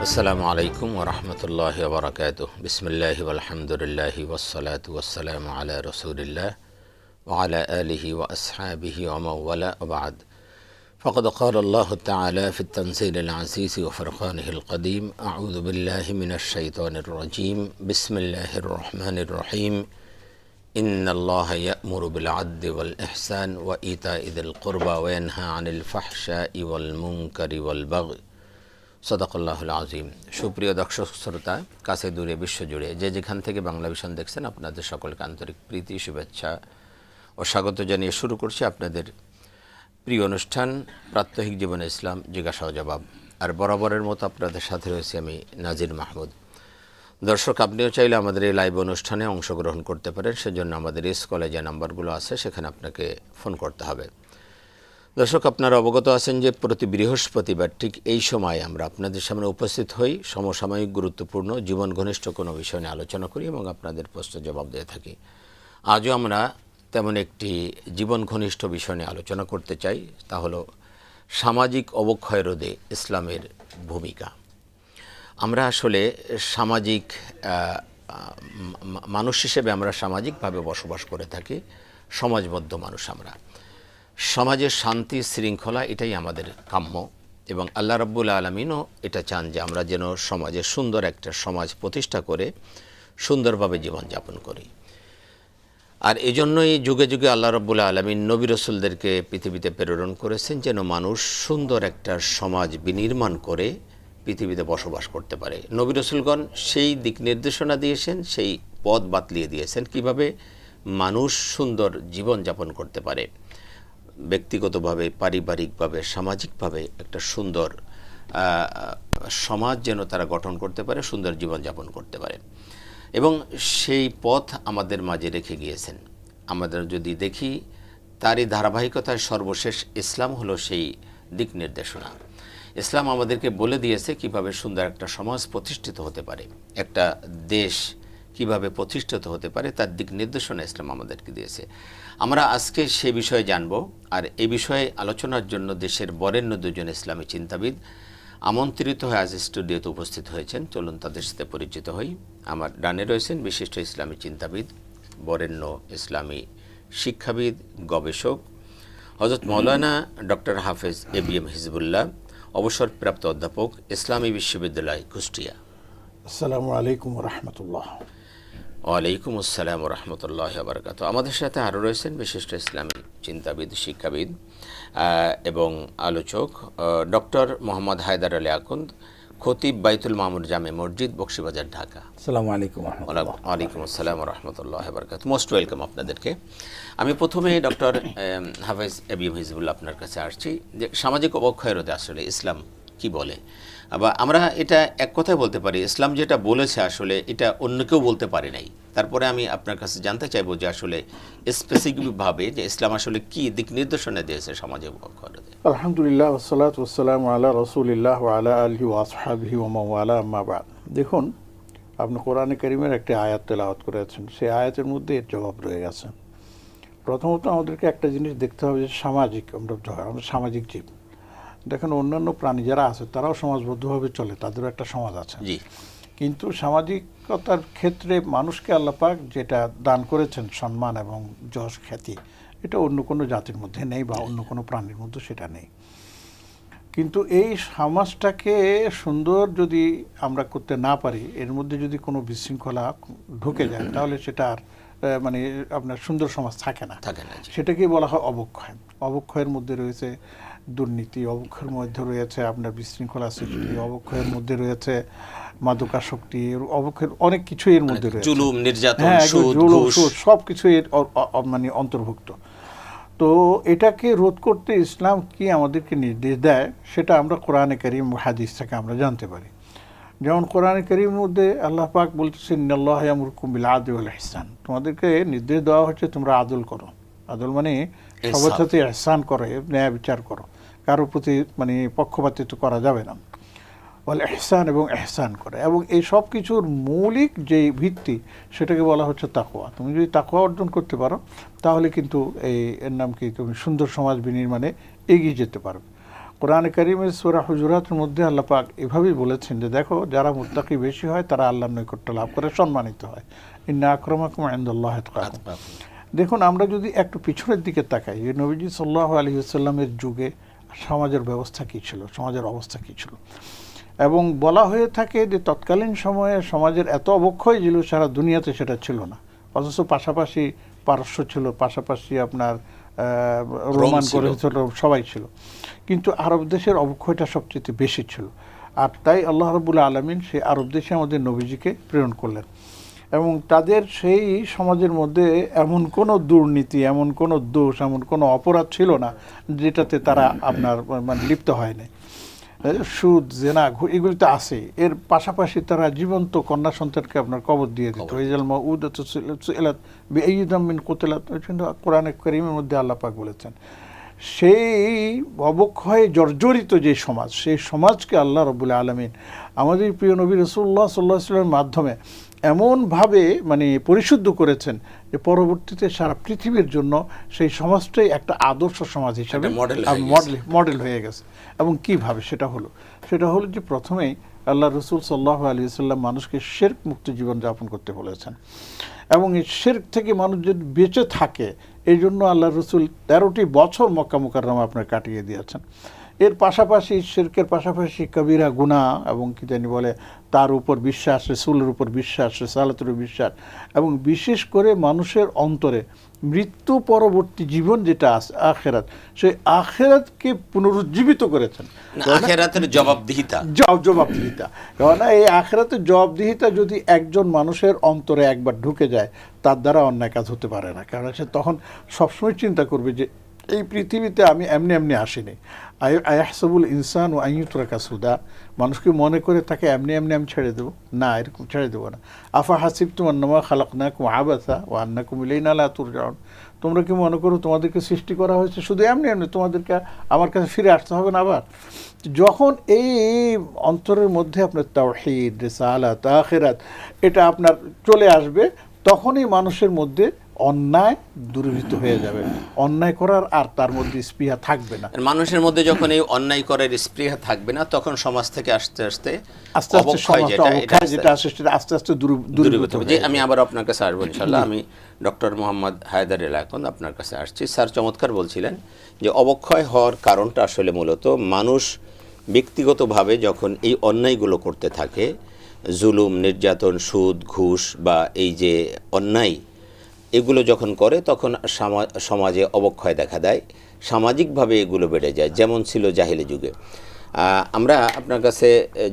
আসসালামু আলাইকুম ওয়া রাহমাতুল্লাহি ওয়া বারাকাতুহু বিসমিল্লাহি ওয়াল হামদুলিল্লাহি ওয়াস সালাতু ওয়াস সালামু আলা রাসূলিল্লাহ ওয়া আলা আলিহি ওয়া আসহাবিহি ওয়া মান ওয়ালা ওয়া বা'দ ফাকাদ ক্বালা আল্লাহু তাআলা ফিত তানজিলিল আজিজ ওয়া ফুরকানিহিল কাদীম আউযু বিল্লাহি মিনাশ শাইতানির রাজীম বিসমিল্লাহির রহমানির রহিম ইন্নাল্লাহা ইয়া'মুরু বিল আদলি ওয়াল ইহসান ওয়া ইতা'i যিল কুরবা ওয়া ইয়ানহা আনিল ফাহশাই ওয়াল মুনকারি ওয়াল বাগই সদাকাল্লাহুল আযীম। সুপ্রিয় দর্শক শ্রোতা, কাছে দূরে বিশ্বজুড়ে যে যেখান থেকে বাংলা ভিশন দেখছেন, আপনাদের সকলকে আন্তরিক প্রীতি, শুভেচ্ছা ও স্বাগত জানিয়ে শুরু করছি আপনাদের প্রিয় অনুষ্ঠান প্রাত্যহিক জীবনে ইসলাম জিজ্ঞাসা ও জবাব। আর বরাবরের মতো আপনাদের সাথে রয়েছে আমি নাজির মাহমুদ। দর্শক, আপনিও চাইলে আমাদের এই লাইভ অনুষ্ঠানে অংশগ্রহণ করতে পারেন। সেজন্য আমাদের স্কলে যে নাম্বারগুলো আছে সেখানে আপনাকে ফোন করতে হবে। দর্শক, আপনারা অবগত আছেন যে প্রতি বৃহস্পতিবার ঠিক এই সময় আমরা আপনাদের সামনে উপস্থিত হই, সমসাময়িক গুরুত্বপূর্ণ জীবন ঘনিষ্ঠ কোনো বিষয় নিয়ে আলোচনা করি এবং আপনাদের প্রশ্ন জবাব দিয়ে থাকি। আজও আমরা তেমন একটি জীবন ঘনিষ্ঠ বিষয় নিয়ে আলোচনা করতে চাই, তা হলো সামাজিক অবক্ষয় রোধে ইসলামের ভূমিকা। আমরা আসলে সামাজিক মানুষ হিসেবে আমরা সামাজিকভাবে বসবাস করে থাকি, সমাজবদ্ধ মানুষ। আমরা সমাজের শান্তি শৃঙ্খলা এটাই আমাদের কাম্য এবং আল্লাহ রাব্বুল আলামিনও এটা চান যে আমরা যেন সমাজে সুন্দর একটা সমাজ প্রতিষ্ঠা করে সুন্দরভাবে জীবনযাপন করি। আর এজন্যই যুগে যুগে আল্লাহ রাব্বুল আলামিন নবী রাসূলদেরকে পৃথিবীতে প্রেরণ করেছেন যেন মানুষ সুন্দর একটা সমাজ বিনির্মাণ করে পৃথিবীতে বসবাস করতে পারে। নবী রাসূলগণ সেই দিক নির্দেশনা দিয়েছেন, সেই পথ বাতলিয়ে দিয়েছেন কিভাবে মানুষ সুন্দর জীবনযাপন করতে পারে, ব্যক্তিগতভাবে, পারিবারিকভাবে, সামাজিকভাবে একটা সুন্দর সমাজ যেন তারা গঠন করতে পারে, সুন্দর জীবনযাপন করতে পারে এবং সেই পথ আমাদের মাঝে রেখে গিয়েছেন। আমাদের যদি দেখি তারই ধারাবাহিকতায় সর্বশেষ ইসলাম হলো সেই দিক নির্দেশনা। ইসলাম আমাদেরকে বলে দিয়েছে কিভাবে সুন্দর একটা সমাজ প্রতিষ্ঠিত হতে পারে, একটা দেশ কিভাবে প্রতিষ্ঠিত হতে পারে, তার দিক নির্দেশনা ইসলাম আমাদেরকে দিয়েছে। আমরা আজকে সে বিষয়ে জানব। আর এই বিষয়ে আলোচনার জন্য দেশের বরেণ্য দুজন ইসলামী চিন্তাবিদ আমন্ত্রিত হয়ে আজ স্টুডিওতে উপস্থিত হয়েছেন। চলুন তাদের সাথে পরিচিত হই। আমার ডানে রয়েছেন বিশিষ্ট ইসলামী চিন্তাবিদ, বরেণ্য ইসলামী শিক্ষাবিদ, গবেষক হযরত মাওলানা ডক্টর হাফেজ এবিএম হিজবুল্লাহ, অবসরপ্রাপ্ত অধ্যাপক, ইসলামী বিশ্ববিদ্যালয়, কুষ্টিয়া। আসসালামু আলাইকুম রাহমাতুল্লাহ। ওয়ালাইকুম আসসালাম রহমতুল্লাহ বারকাতুহু। আমাদের সাথে আরও রয়েছেন বিশিষ্ট ইসলামী চিন্তাবিদ, শিক্ষাবিদ এবং আলোচক ডক্টর মোহাম্মদ হায়দার আলী আকুন্দ, খতিব, বাইতুল মামুর জামে মসজিদ, বকশীবাজার, ঢাকা। আসসালামু আলাইকুম। ওয়ালাইকুম আসসালাম রহমতুল্লাহ বারকাতুহু। মোস্ট ওয়েলকাম আপনাদেরকে। আমি প্রথমে ডক্টর হাফেজ এবিএম হিজবুল্লাহ আপনার কাছে আসছি যে সামাজিক অবক্ষয় রোধে আসলে ইসলাম কি বলে। আবার আমরা এটা এক কথায় বলতে পারি, ইসলাম যেটা বলেছে আসলে এটা অন্য কেউ বলতে পারে নাই। তারপরে আমি আপনার কাছে জানতে চাইবো যে আসলে স্পেসিফিকভাবে যে ইসলাম আসলে কি দিক নির্দেশনা দিয়েছে সমাজে অবক্ষয় রোধে। আলহামদুলিল্লাহ, ওয়াসসালাতু ওয়াসসালামু আলা রাসূলিল্লাহ ওয়া আলা আলিহি ওয়া আসহাবিহি ওয়া মান ওয়ালা, আম্মা বা'দ। দেখুন, আপনি কোরআনে কারীমের একটি আয়াত তেলাওয়াত করেছেন, সেই আয়াতের মধ্যে এর জবাব রয়ে গেছে। প্রথমত আমাদেরকে একটা জিনিস দেখতে হবে যে আমরা সামাজিক জীব। দেখেন, অন্যান্য প্রাণী যারা আছে তারাও সমাজবদ্ধভাবে চলে, তাদেরও একটা সমাজ আছে। কিন্তু সামাজিকতার ক্ষেত্রে মানুষকে আল্লাহ পাক যেটা দান করেছেন, সম্মান এবং যশ খ্যাতি, এটা অন্য কোনো জাতির মধ্যে নেই বা অন্য কোনো প্রাণীর মধ্যে সেটা নেই। কিন্তু এই সমাজটাকে সুন্দর যদি আমরা করতে না পারি, এর মধ্যে যদি কোনো বিশৃঙ্খলা ঢুকে যায়, তাহলে সেটা আর মানে আপনার সুন্দর সমাজ থাকে না। সেটাকেই বলা হয় অবক্ষয়। অবক্ষয়ের মধ্যে রয়েছে দুর্নীতি, অবক্ষয়ের মধ্যে রয়েছে আপনার বিশৃঙ্খলা সৃষ্টি, অবক্ষয়ের মধ্যে রয়েছে মাদকাসক্তি, অবক্ষয়ের অনেক কিছু এর মধ্যে রয়েছে, জুলুম, নির্যাতন, সব কিছু এর মানে অন্তর্ভুক্ত। তো এটাকে রোধ করতে ইসলাম কি আমাদেরকে নির্দেশ দেয় সেটা আমরা কোরআনে কারীম, হাদিস থেকে আমরা জানতে পারি। যেমন কোরআনে কারীমের মধ্যে আল্লাহ পাক বলতেছেন, ইন্নাল্লাহা ইয়ামুরুকুম বিল আদলি ওয়াল ইহসান, তোমাদেরকে নির্দেশ দেওয়া হচ্ছে তোমরা আদল করো। আদল মানে সবার সাথে ইহসান করো, ন্যায় বিচার করো, কারোর প্রতি মানে পক্ষপাতিত্ব করা যাবে না। ওয়াল ইহসান, এবং ইহসান করে। এবং এই সব কিছুর মৌলিক যে ভিত্তি সেটাকে বলা হচ্ছে তাকওয়া। তুমি যদি তাকওয়া অর্জন করতে পারো তাহলে কিন্তু এর নাম কি, তুমি সুন্দর সমাজ বিনির্মাণে এগিয়ে যেতে পারবে। কোরআন কারীমের সূরা হুজুরাতের মধ্যে আল্লাহ পাক এভাবেই বলেছেন যে দেখো যারা মুত্তাকি বেশি হয় তারা আল্লাহর নৈকট্য লাভ করে, সম্মানিত হয়। ইন্না আক্রামাকুম ইনদাল্লাহি আতকাকুম। দেখুন আমরা যদি একটু পিছনের দিকে তাকাই, যে নবীজি সাল্লাল্লাহু আলাইহি ওয়াসাল্লামের যুগে সমাজের ব্যবস্থা কী ছিল, সমাজের অবস্থা কী ছিল, এবং বলা হয়ে থাকে যে তৎকালীন সময়ে সমাজের এত অবক্ষয় ছিল সারা দুনিয়াতে সেটা ছিল না। অথচ পাশাপাশি পারস্য ছিল, পাশাপাশি আপনার রোমান করে ছিল, সবাই ছিল, কিন্তু আরব দেশের অবক্ষয়টা সবচেয়ে বেশি ছিল। আর তাই আল্লাহ রাব্বুল আলামিন সেই আরব দেশে আমাদের নবীজিকে প্রেরণ করলেন, এবং তাদের সেই সমাজের মধ্যে এমন কোনো দুর্নীতি, এমন কোনো দোষ, এমন কোনো অপরাধ ছিল না যেটাতে তারা আপনার মানে লিপ্ত হয় নাই। সুদ, জেনা, এগুলি তো আছে। এর পাশাপাশি তারা জীবন্ত কন্যা সন্তানকে আপনার কবর দিয়ে দিত। ইজাল মাউউদাতু সুইলাত বিআইয়ি যামবিন কুতিলাত, কোরআনে কারীমের মধ্যে আল্লাহ পাক বলেছেন। সেই অবক্ষয়ে জর্জরিত যে সমাজ, সেই সমাজকে আল্লাহ রাব্বুল আলামিন আমাদের প্রিয় নবী রাসূলুল্লাহ সাল্লাল্লাহু আলাইহি ওয়াসাল্লামের মাধ্যমে এমনভাবে মানে পরিশুদ্ধ করেছেন যে পরবর্তীতে সারা পৃথিবীর জন্য সেই সমাজটাই একটা আদর্শ সমাজ হিসাবে মডেল হয়ে গেছে। এবং কিভাবে সেটা হলো যে প্রথমেই আল্লাহ রসুল সাল্লাল্লাহু আলাইহি ওয়াসাল্লাম মানুষকে শিরক মুক্ত জীবনযাপন করতে বলেছেন, এবং এই শিরক থেকে মানুষ যদি বেঁচে থাকে এই জন্য আল্লাহ রসুল 13টি বছর মক্কা মুকাররমা আপনার কাটিয়ে দিয়েছেন। এর পাশাপাশি শিরকের পাশাপাশি কবিরা গুনাহ এবং কি জানি বলে তার উপর বিশ্বাস, রাসূলের উপর বিশ্বাস, রিসালাতের উপর বিশ্বাস, এবং বিশেষ করে মানুষের অন্তরে মৃত্যু পরবর্তী জীবন যেটা আছে আখিরাত, সেই আখিরাতকে পুনরুজ্জীবিত করেছেন। আখিরাতের জবাবদিহিতা, কারণ এই আখিরাতের জবাবদিহিতা যদি একজন মানুষের অন্তরে একবার ঢুকে যায় তার দ্বারা অন্যায় কাজ হতে পারে না। কারণ সে তখন সবসময় চিন্তা করবে যে এই পৃথিবীতে আমি এমনি আসিনি। আয়াহসাবুল ইনসান ও আইয়ুতরাকা সুদা, মানুষকে মনে করে তাকে এমনি আমি ছেড়ে দেবো না, এরকম ছেড়ে দেবো না। আফা হাসিবতুম আন্নামা খালাকনাকুম আবাসা ওয়া আন্নাকুম ইলাইনা লা তুরজাউন, তোমরা কি মনে করো তোমাদেরকে সৃষ্টি করা হয়েছে শুধু এমনি তোমাদেরকে আমার কাছে ফিরে আসতে হবে না আবার? যখন এই অন্তরের মধ্যে আপনার তাওহীদ, রিসালাত, আখিরাত এটা আপনার চলে আসবে, তখনই মানুষের মধ্যে অন্যায় দূরীভূত হয়ে যাবে, অন্যায় করার আর তার মধ্যে স্পৃহা থাকবে না। মানুষের মধ্যে যখন এই অন্যায় করার স্পৃহা থাকবে না, তখন সমাজ থেকে আস্তে আস্তে দূরীভূত হবে। আমি আবার আপনার কাছে আসবো ইনশাআল্লাহ। আমি ডক্টর মোহাম্মদ হায়দার এলাকন আপনার কাছে আসছি। স্যার চমৎকার বলছিলেন যে অবক্ষয় হওয়ার কারণটা আসলে মূলত মানুষ ব্যক্তিগতভাবে যখন এই অন্যায়গুলো করতে থাকে, জুলুম, নির্যাতন, সুদ, ঘুষ বা এই যে অন্যায় এগুলো যখন করে, তখন সমাজে অবক্ষয় দেখা দেয়, সামাজিকভাবে এগুলো বেড়ে যায়, যেমন ছিল জাহিলি যুগে। আমরা আপনার কাছে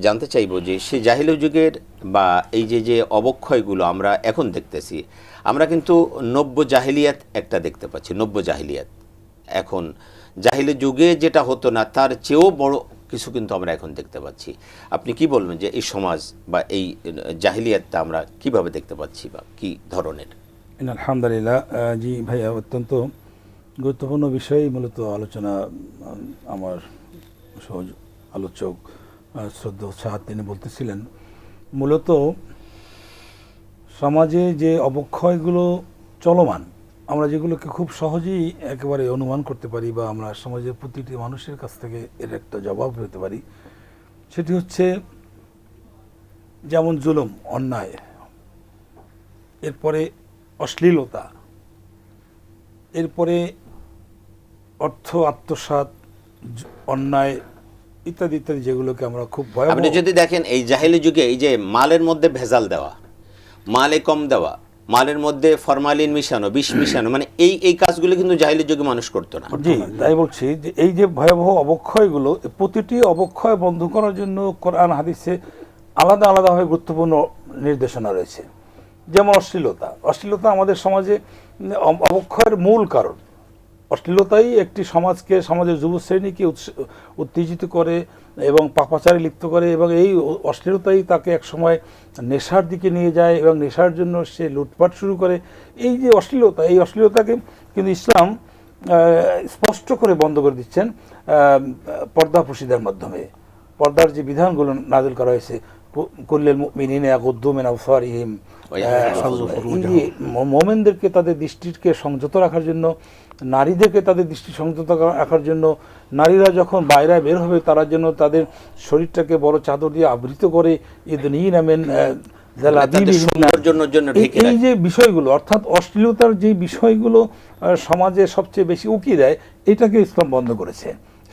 জানতে চাইব যে সেই জাহিলি যুগের বা এই যে অবক্ষয়গুলো আমরা এখন দেখতেছি, আমরা কিন্তু নব্য জাহিলিয়াত একটা দেখতে পাচ্ছি। নব্য জাহিলিয়াত এখন জাহিলি যুগে যেটা হতো না তার চেয়েও বড় কিছু কিন্তু আমরা এখন দেখতে পাচ্ছি। আপনি কি বলবেন যে এই সমাজ বা এই জাহিলিয়াতটা আমরা কিভাবে দেখতে পাচ্ছি বা কি ধরনের? আলহামদুলিল্লাহ, জি ভাইয়া, অত্যন্ত গুরুত্বপূর্ণ বিষয় মূলত আলোচনা আমার সহজ আলোচক শ্রদ্ধেয় সাহাদ তিনি বলতেছিলেন। মূলত সমাজে যে অবক্ষয়গুলো চলমান, আমরা যেগুলোকে খুব সহজেই একেবারে অনুমান করতে পারি বা আমরা সমাজের প্রতিটি মানুষের কাছ থেকে এর একটা জবাব পেতে পারি, সেটি হচ্ছে যেমন জুলুম, অন্যায়, এরপরে অশ্লীলতা, এরপরে অর্থ আত্মসাৎ, অন্যায় ইত্যাদি ইত্যাদি, যেগুলোকে আমরা খুব ভয়। আপনি যদি দেখেন এই জাহিলি যুগে এই যে মালের মধ্যে ভেজাল দেওয়া, মালে কম দেওয়া, মালের মধ্যে ফরমালিন মিশানো, বিষ মিশানো, মানে এই কাজগুলো কিন্তু জাহিলি যুগে মানুষ করতো না। জি, তাই বলছি যে এই যে ভয়াবহ অবক্ষয়গুলো, প্রতিটি অবক্ষয় বন্ধ করার জন্য কোরআন হাদিসে আলাদা আলাদাভাবে গুরুত্বপূর্ণ নির্দেশনা রয়েছে। যেমন অশ্লীলতা আমাদের সমাজে অবক্ষয়ের মূল কারণ। অশ্লীলতাই একটি সমাজের যুব শ্রেণীকে উত্তেজিত করে এবং পাপাচারে লিপ্ত করে, এবং এই অশ্লীলতাই তাকে একসময় নেশার দিকে নিয়ে যায় এবং নেশার জন্য সে লুটপাট শুরু করে। এই যে এই অশ্লীলতাকে কিন্তু ইসলাম স্পষ্ট করে বন্ধ করে দিচ্ছেন পর্দাপোশিদের মাধ্যমে। পর্দার যে বিধানগুলো নাযিল করা হয়েছে, কুল্লিল মুমিনিনা ইয়াগুদ্দু মিন আবসারিহিম, মোমেনদেরকে তাদের দৃষ্টিকে সংযত রাখার জন্য, নারীদেরকে তাদের দৃষ্টি সংযত রাখার জন্য, নারীরা যখন বাইরে বের হবে তারা যেন তাদের শরীরটাকে বড় চাদর দিয়ে আবৃত করে, এই যে বিষয়গুলো, অর্থাৎ অশ্লীলতার যে বিষয়গুলো সমাজে সবচেয়ে বেশি উকি দেয়, এটাকে ইসলাম বন্ধ করেছে।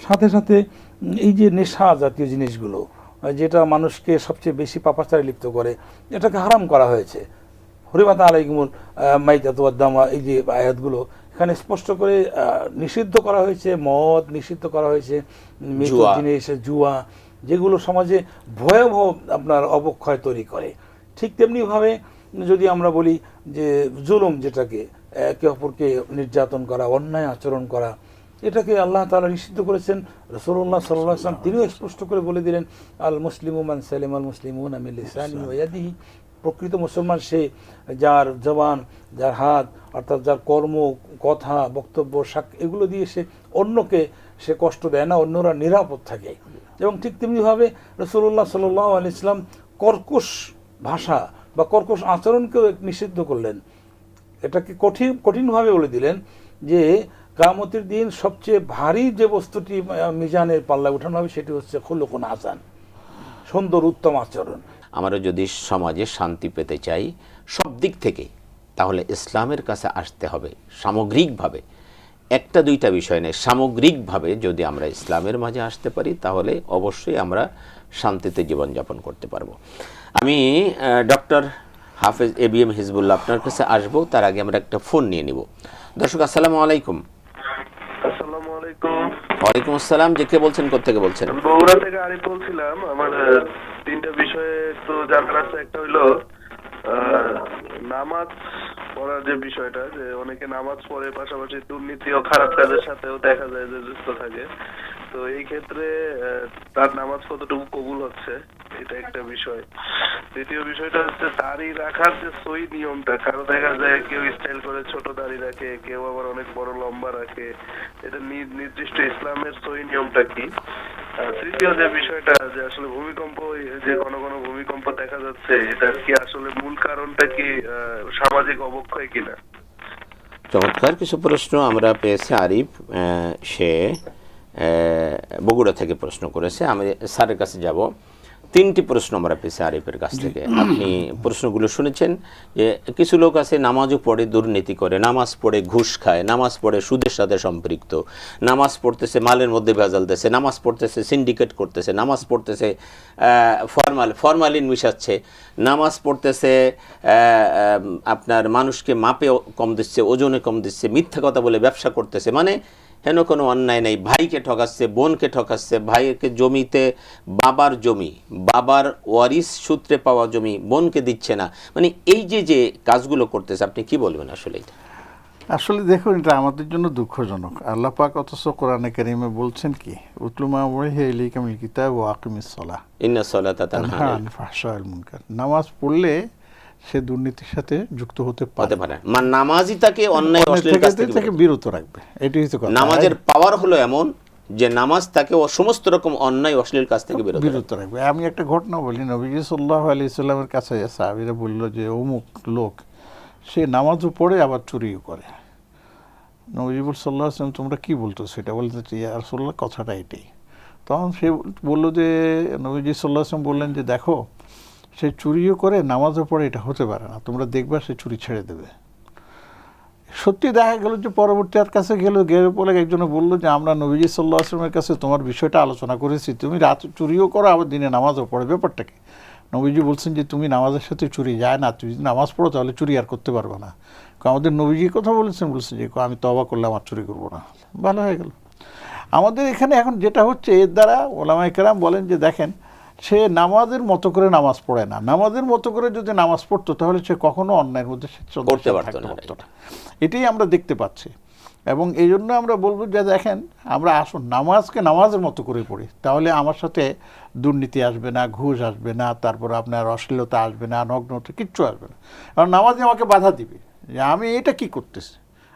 সাথে সাথে এই যে নেশা জাতীয় জিনিসগুলো যেটা মানুষকে সবচেয়ে বেশি পাপাচারে লিপ্ত করে, এটাকে হারাম করা হয়েছে। হরিমাতা আলাইকুমুল মাইতাতু ওয়াদ-দামা, এই যে আয়াতগুলো এখানে স্পষ্ট করে নিষিদ্ধ করা হয়েছে। মদ নিষিদ্ধ করা হয়েছে, মৃত জিনিস, জুয়া, যেগুলো সমাজে ভয়াবহ আপনার অবক্ষয় তৈরি করে। ঠিক তেমনিভাবে যদি আমরা বলি যে জুলুম, যেটাকে একে অপরকে নির্যাতন করা, অন্যায় আচরণ করা, এটাকে আল্লাহ তাআলা নিষিদ্ধ করেছেন। রাসূলুল্লাহ সাল্লাল্লাহু আলাইহি ওয়াসাল্লাম তিনিও স্পষ্ট করে বলে দিলেন, আল মুসলিমু মান সালিমাল মুসলিমুনা মিন লিসানিহি ওয়া ইয়াদিহি, প্রকৃত মুসলমান সে যার জবান, যার হাত, অর্থাৎ যার কর্ম, কথা, বক্তব্য, সাক্ষ্য, এগুলো দিয়ে সে অন্যকে সে কষ্ট দেয় না, অন্যরা নিরাপদ থাকে। এবং ঠিক তেমনিভাবে রাসূলুল্লাহ সাল্লাল্লাহু আলাইহি ওয়াসাল্লাম কর্কশ ভাষা বা কর্কশ আচরণকেও নিষিদ্ধ করলেন। এটাকে কঠিনভাবে বলে দিলেন যে কিয়ামতের দিন সবচেয়ে ভারী যে বস্তুটি মিজানের পাল্লায় উঠানো হবে সেটি হচ্ছে খুলুকুন হাসান, সুন্দর উত্তম আচরণ। আমরা যদি সমাজে শান্তি পেতে চাই সব দিক থেকে, তাহলে ইসলামের কাছে আসতে হবে সামগ্রিকভাবে। একটা দুইটা বিষয় নেই, সামগ্রিকভাবে যদি আমরা ইসলামের মাঝে আসতে পারি তাহলে অবশ্যই আমরা শান্তিতে জীবনযাপন করতে পারবো। আমি ডক্টর হাফেজ ABM হিজবুল্লাহ আপনার কাছে আসবো, তার আগে আমরা একটা ফোন নিয়ে নিব। দর্শক আসসালামু আলাইকুম। আসসালামু আলাইকুম। ওয়ালাইকুম আসসালাম। যে কে বলছেন, কোথেকে বলছেন? বগুড়া থেকে আরিফ বলছিলাম। আমার তিনটা বিষয়ে একটু জানার আছে। একটা হইলো নামাজ পড়ার যে বিষয়টা, যে অনেকে নামাজ পড়ে পাশাপাশি দুর্নীতি ও খারাপ কাজের সাথেও দেখা যায় যে যুক্ত থাকে। তো এই ক্ষেত্রে তার নামাজ কতটুকু কবুল হচ্ছে, এটা একটা বিষয়। দ্বিতীয় বিষয়টা হচ্ছে দাড়ি রাখার যে সই নিয়মটা, কারো দেখা যায় কেউ স্টাইল করে ছোট দাড়ি রাখে, কেউ আবার অনেক বড় লম্বা রাখে, এটা নির্দিষ্ট ইসলামের সই নিয়মটা কি? তৃতীয় যে বিষয়টা, যে আসলে ভূমিকম্প, যে ঘন ঘন ভূমিকম্প দেখা যাচ্ছে, এটা কি আসলে মূল কারণটা কি সামাজিক অবক্ষয় কিনা? চমৎকার কিছু প্রশ্ন আমরা পেয়েছি। আরিফ সে বগুড়া থেকে প্রশ্ন করেছে। আমি স্যারের কাছে যাব। তিনটি প্রশ্ন আমরা পেয়েছি আরিফের কাছ থেকে। আপনি প্রশ্নগুলো শুনেছেন যে কিছু লোক আছে নামাজও পড়ে দুর্নীতি করে, নামাজ পড়ে ঘুষ খায়, নামাজ পড়ে সুদের সাথে সম্পৃক্ত, নামাজ পড়তেছে মালের মধ্যে ভেজাল দিচ্ছে, নামাজ পড়তেছে সিন্ডিকেট করতেছে, নামাজ পড়তেছে ফরমালিন মিশাচ্ছে, নামাজ পড়তেছে আপনার মানুষকে মাপে কম দিচ্ছে, ওজনে কম দিচ্ছে, মিথ্যা কথা বলে ব্যবসা করতেছে, মানে হেন কোনো অন্যায় নেই। ভাইকে ঠকাচ্ছে, বোনকে ঠকাচ্ছে, ভাইকে জমিতে বাবার জমি, বাবার ওয়ারিস সূত্রে পাওয়া জমি বোনকে দিচ্ছে না, মানে এই যে কাজগুলো করতেছে, আপনি কি বলবেন আসলে? আসলে দেখুন, এটা আমাদের জন্য দুঃখজনক। আল্লাহ পাক অথচ কোরআনে কারীমে বলছেন কি, উতলু মা উহিয়া ইলাইকা মিনাল কিতাব ওয়া আকিমিস সালাহ ইন্নাস সালাতা তানহা আনিল ফাহশাই ওয়াল মুনকার। নামাজ পড়লে সে দুর্নীতির সাথে যুক্ত হতে পারে। মানে নামাজই তাকে অন্যায় অশ্লীল কাজ থেকে বিরত রাখবে, এটাই হচ্ছে কথা। নামাজের পাওয়ার হলো এমন যে নামাজ তাকে সমস্ত রকম অন্যায় অশ্লীল কাজ থেকে বিরত রাখবে। আমি একটা ঘটনা বলি। নবীজি সাল্লাল্লাহু আলাইহি সাল্লামের কাছে সাহাবীরা বলল যে অমুক লোক সে নামাজও পড়ে আবার চুরিও করে। নবীজি সাল্লাল্লাহু আলাইহি সাল্লাম, তোমরা কি বলতেছো? সেটা বলতে ইয়া রাসূলুল্লাহ, কথাটা এটাই। তখন সে বললো যে, নবীজি সাল্লাল্লাহু আলাইহি সাল্লাম বললেন যে, দেখো সে চুরিও করে নামাজও পড়ে, এটা হতে পারে না, তোমরা দেখবা সে চুরি ছেড়ে দেবে। সত্যি দেখা গেল যে পরবর্তী আর কাছে গেলে পরে একজনে বললো যে, আমরা নবীজি সাল্লাল্লাহু আলাইহি ওয়াসাল্লামের কাছে তোমার বিষয়টা আলোচনা করেছি, তুমি রাত চুরিও করো আবার দিনে নামাজও পড়ে, ব্যাপারটা কি? নবীজি বলছেন যে তুমি নামাজের সাথে চুরি যায় না, তুমি যদি নামাজ পড়ো তাহলে চুরি আর করতে পারবে না। আমাদের নবীজি কথা বলেছেন, বলছে যে আমি তওবা করলে আমার চুরি করবো না। ভালো হয়ে গেল। আমাদের এখানে এখন যেটা হচ্ছে, এর দ্বারা ওলামায়ে কেরাম বলেন যে দেখেন, সে নামাজের মতো করে নামাজ পড়ে না। নামাজের মতো করে যদি নামাজ পড়তো তাহলে সে কখনো অন্যায়ের মধ্যে করতে পারতো না। এটাই আমরা দেখতে পাচ্ছি। এবং এই জন্য আমরা বলবো যে দেখেন, আমরা আসুন নামাজকে নামাজের মতো করে পড়ি, তাহলে আমার সাথে দুর্নীতি আসবে না, ঘুষ আসবে না, তারপর আপনার অশ্লীলতা আসবে না, নগ্নতা কিচ্ছু আসবে না। কারণ নামাজে আমাকে বাধা দিবে যে আমি এটা কি করতেছি,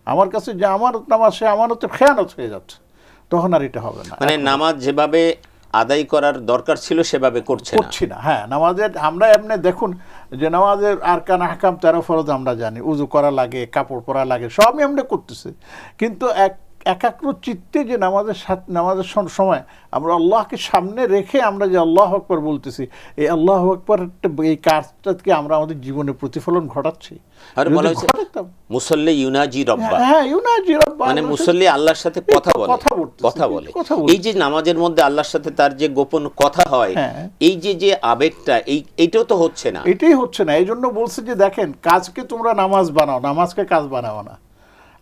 আমার কাছে যে আমার নামাজ, সে আমানতে খেয়ানত হয়ে যাচ্ছে, তখন আর এটা হবে না। মানে নামাজ যেভাবে আদায় করার দরকার ছিল সেভাবে করছে না। করছি না। হ্যাঁ, নামাজের আমরা এমনি দেখুন যে নামাজের আরকান আহকাম 13 ফরজ আমরা জানি, উযু করা লাগে, কাপড় পরা লাগে, সব এমনি করতেছে, কিন্তু একাগ্র চিত্তে যে নামাজের সময় আমরা আল্লাহকে সামনে রেখে আমরা যে আল্লাহু আকবার বলতেছি, এই আল্লাহু আকবার এই কাজটাকে আমরা আমাদের জীবনে প্রতিফলন ঘটাচ্ছি। আর বলা হয়েছে মুসল্লি ইউনাজি রব্বা, হ্যাঁ ইউনাজি রব্বা, মানে মুসল্লি আল্লাহর সাথে কথা বলে। এই যে নামাজের মধ্যে আল্লাহর সাথে তার যে গোপন কথা হয়, এই যে আবেগটা, এইটাও তো হচ্ছে না, এটাই হচ্ছে না। এই জন্য বলছে যে দেখেন, কাজকে তোমরা নামাজ বানাও, নামাজকে কাজ বানাও না।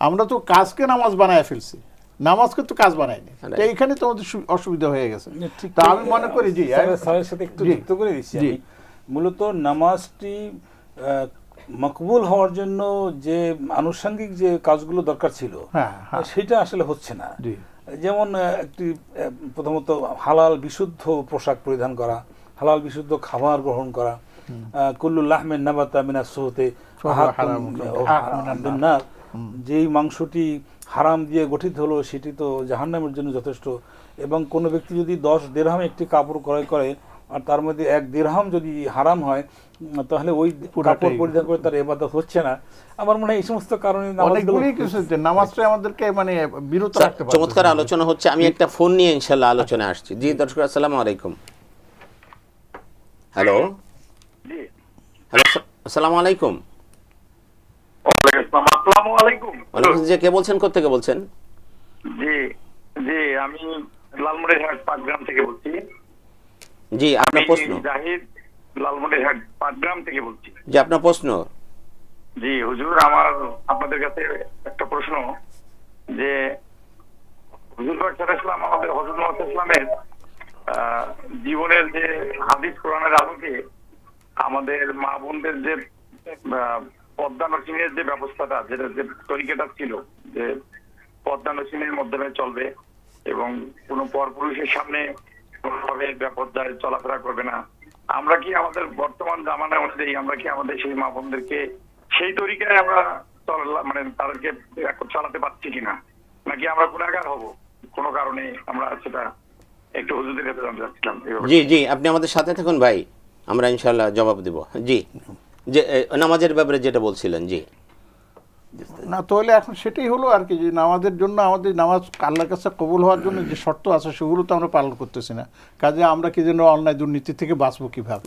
আমরা তো কাজকে নামাজ বানায় ফেলছি, নামাজকে তো কাজ বানাইনি। এইখানে তো আমাদের অসুবিধা হয়ে গেছে। তা আমি মনে করি জি স্যারের সাথে একটু যুক্ত করে দিচ্ছি আমি। মূলত নামাজটি মকবুল হওয়ার জন্য যে আনুষঙ্গিক যে কাজগুলো দরকার ছিল সেটা আসলে হচ্ছে না। যেমন একটি প্রথমত হালাল বিশুদ্ধ পোশাক পরিধান করা, হালাল বিশুদ্ধ খাবার গ্রহণ করা, কুল্লু লাহমিন নাবাতা মিনাস সুহতে, যেই মাংসটি হারাম দিয়ে গঠিত হলো সেটি তো জাহান্নামের জন্য যথেষ্ট। এবং কোনো ব্যক্তি যদি 10 দিরহাম একটি কাপড় ক্রয় করে আর তার মধ্যে 1 দিরহাম যদি হারাম হয়, তাহলে ওই কাপড় পরিধান করে তার ইবাদত হচ্ছে না। আমার মনে হয় এই সমস্ত কারণে নামাজটা আমাদেরকে মানে বিরত রাখতে পারে। চমৎকার আলোচনা হচ্ছে। আমি একটা ফোন নিয়ে ইনশাআল্লাহ আলোচনায় আসছি। জি দর্শক, আসসালামু আলাইকুম। হ্যালো, আসসালামু আলাইকুম। আসসালামু আলাইকুম। জি, কে বলছেন, কোথা থেকে বলছেন? জি জি, আমি লালমনিরহাট পাটগ্রাম থেকে বলছি। জি, আপনার প্রশ্ন। জাহিদ, লালমনিরহাট পাটগ্রাম থেকে বলছি। জি, আপনার প্রশ্ন। জি হুজুর, আমার আপনাদের কাছে একটা প্রশ্ন, যে হুজুর পাক সাল্লাল্লাহু আলাইহি ওয়াসাল্লাম আমাদের হযরত মুহাম্মদ সাল্লাল্লাহু আলাইহি ওয়াসাল্লামের জীবনের যে হাদিস কোরআনের আলোকে আমাদের মা বোনদের যে পর্দা নসিনের যে ব্যবস্থাটা, যেটা যে তরিকাটা ছিল, যে পর্দা নসিনের মাধ্যমে চলবে এবং কোনো পরপুরুষের সামনে কোনোভাবে বেপর্দায় চলাফেরা করবে না, আমরা কি আমাদের বর্তমান জামানা অনুযায়ী আমরা কি আমাদের সেই মা বোনদেরকে সেই তরিকায় আমরা মানে তাদেরকে চালাতে পারছি কিনা, নাকি আমরা গুনাহগার হব কোনো কারণে? আমরা সেটা একটু হুজুরদের কাছে জানতে চাচ্ছিলাম। জি জি, আপনি আমাদের সাথে থাকুন ভাই, আমরা ইনশাআল্লাহ জবাব দেব। জি, যে নামাজের ব্যাপারে যেটা বলছিলেন। জি না, তাহলে এখন সেটাই হলো আর কি, যে নামাজের জন্য আমাদের নামাজ আল্লাহর কাছে কবুল হওয়ার জন্য যে শর্ত আছে সেগুলো তো আমরা পালন করতেছি না। কাজে আমরা কি যেন অন্যায় দুর্নীতি থেকে বাঁচবো কিভাবে?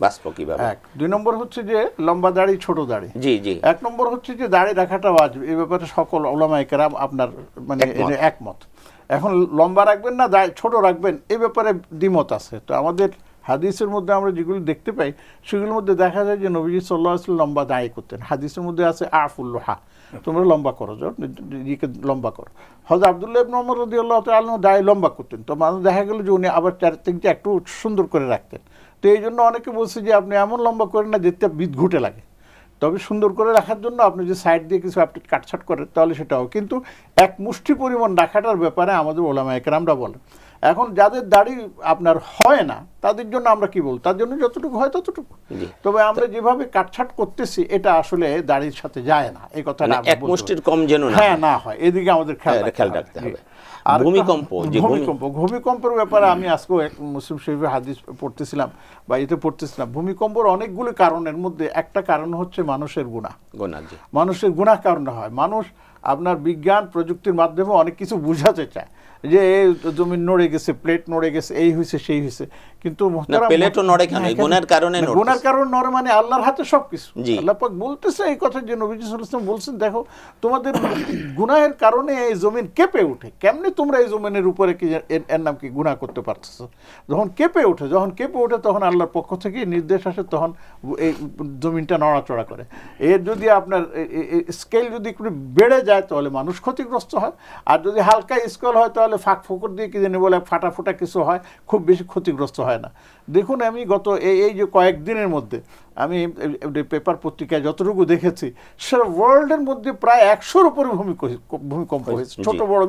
এক। 2 নম্বর হচ্ছে যে লম্বা দাড়ি ছোট দাড়ি। জি জি। 1 নম্বর হচ্ছে যে দাড়ি রাখাটা ওয়াজিব, এই ব্যাপারে সকল উলামায়ে কেরাম আপনার মানে একমত। এখন লম্বা রাখবেন না ছোট রাখবেন এই ব্যাপারে দ্বিমত আছে। তো আমাদের হাদিসের মধ্যে আমরা যেগুলো দেখতে পাই সেগুলোর মধ্যে দেখা যায় যে নবীজি সাল্লাল্লাহু আলাইহি ওয়াসাল্লাম লম্বা দাড়ি করতেন। হাদিসের মধ্যে আছে আফুল্লাহা, তোমরা লম্বা করো, নিজেকে লম্বা করো। হযরত আব্দুল্লাহ ইবনে ওমর রাদিয়াল্লাহু তাআলা আনহু দাড়ি লম্বা করতেন। তো মানুষ দেখা গেল যে উনি আবার চারদিকটা একটু সুন্দর করে রাখতেন। তো এই জন্য অনেকে বলছে যে আপনি এমন লম্বা করেন না যেতে বিদঘুটে লাগে, তবে সুন্দর করে রাখার জন্য আপনি যে সাইড দিয়ে কিছু আপনি কাটছাট করেন তাহলে সেটাও, কিন্তু এক মুষ্টি পরিমাণ রাখাটার ব্যাপারে আমাদের উলামায়ে কেরামরা বলেন। এখন যাদের দাড়ি আপনার হয় না তাদের জন্য আমরা কি বল, তার জন্য যতটুকু হয় ততটুকু। তবে আমরা যেভাবে কাটছাট করতেছি এটা আসলে দাড়ির সাথে যায় না, এই কথাটা এক মুষ্টির কম যেন না হয়, এদিকে আমাদের খেয়াল রাখতে হবে। আর ভূমিকম্পের ব্যাপারে আমি আজকেও এক মুসলিম শরীফের হাদিস পড়তেছিলাম বা এতে পড়তেছিলাম। ভূমিকম্পের অনেকগুলো কারণের মধ্যে একটা কারণ হচ্ছে মানুষের গুনাহ। মানুষের গুনাহ কারণে হয়। মানুষ আপনার বিজ্ঞান প্রযুক্তির মাধ্যমে অনেক কিছু বুঝাতে চায় যে জমি নড়ে গেছে, প্লেট নড়ে গেছে, এই হয়েছে সেই হয়েছে, কিন্তু গুনার কারণে নড়ে মানে আল্লাহর হাতে সবকিছু। আল্লাহ পাক বলতেছে এই কথা যে নবী সাল্লাল্লাহু আলাইহি ওয়াসাল্লাম বলছেন, দেখো তোমাদের গুনাহের কারণে এই জমিন কেঁপে ওঠে, কেমনে তোমরা এই জমিনের উপরে কি এর নাম কি গুনাহ করতে পারতেছো? যখন কেঁপে ওঠে তখন আল্লাহর পক্ষ থেকে নির্দেশ আসে, তখন এই জমিনটা নড়াচড়া করে। এর যদি আপনার স্কেল যদি একটু বেড়ে যায় তাহলে মানুষ ক্ষতিগ্রস্ত হয়, আর যদি হালকা স্কেল হয় তাহলে ফাঁক ফোকর দিয়ে কি জানি বলে ফাটা কিছু হয়, খুব বেশি ক্ষতিগ্রস্ত হয় না। দেখুন আমি গত এই যে কয়েকদিনের মধ্যে আমি পেপার পত্রিকায় যতটুকু দেখেছি, সারা ওয়ার্ল্ডের মধ্যে প্রায় 100-র উপরে ভূমিকম্প হয়েছে, ছোট বড়